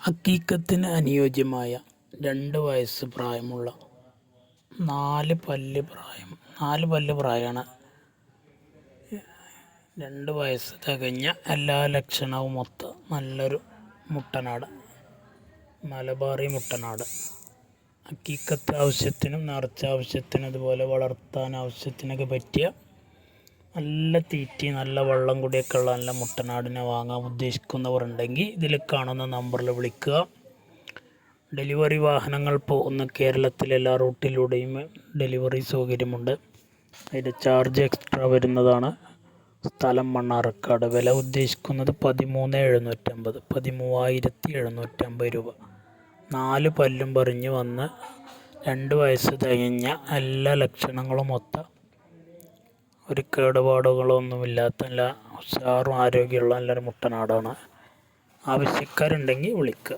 അക്കീക്കത്തിന് അനുയോജ്യമായ 2 വയസ്സ് പ്രായമുള്ള 4 പല്ല് പ്രായമാണ്. 2 വയസ്സ് തികഞ്ഞ എല്ലാ ലക്ഷണവുമൊത്ത നല്ലൊരു മുട്ടനാട്, മലബാറി മുട്ടനാട്. അക്കീക്കത്ത് ആവശ്യത്തിനും നിറച്ച ആവശ്യത്തിനും അതുപോലെ വളർത്താൻ ആവശ്യത്തിനൊക്കെ പറ്റിയ നല്ല തീറ്റി നല്ല വെള്ളം കൂടിയൊക്കെ ഉള്ള നല്ല മുട്ടനാടിനെ വാങ്ങാൻ ഉദ്ദേശിക്കുന്നവരുണ്ടെങ്കിൽ ഇതിൽ കാണുന്ന നമ്പറിൽ വിളിക്കുക. ഡെലിവറി വാഹനങ്ങൾ പോകുന്ന കേരളത്തിലെ എല്ലാ റൂട്ടിലൂടെയും ഡെലിവറി സൗകര്യമുണ്ട്. അതിൻ്റെ ചാർജ് എക്സ്ട്രാ വരുന്നതാണ്. സ്ഥലം മണ്ണാർക്കാട്. വില ഉദ്ദേശിക്കുന്നത് 13,750 രൂപ. 4 പല്ലും പറിഞ്ഞ് വന്ന് 2 വയസ്സ് തികഞ്ഞ എല്ലാ ലക്ഷണങ്ങളും ഒത്ത ഒരു കേടുപാടുകളൊന്നുമില്ലാത്ത നല്ല ഉഷാറും ആരോഗ്യമുള്ള നല്ലൊരു മുട്ടനാടാണ്. ആവശ്യക്കാരുണ്ടെങ്കിൽ വിളിക്കുക.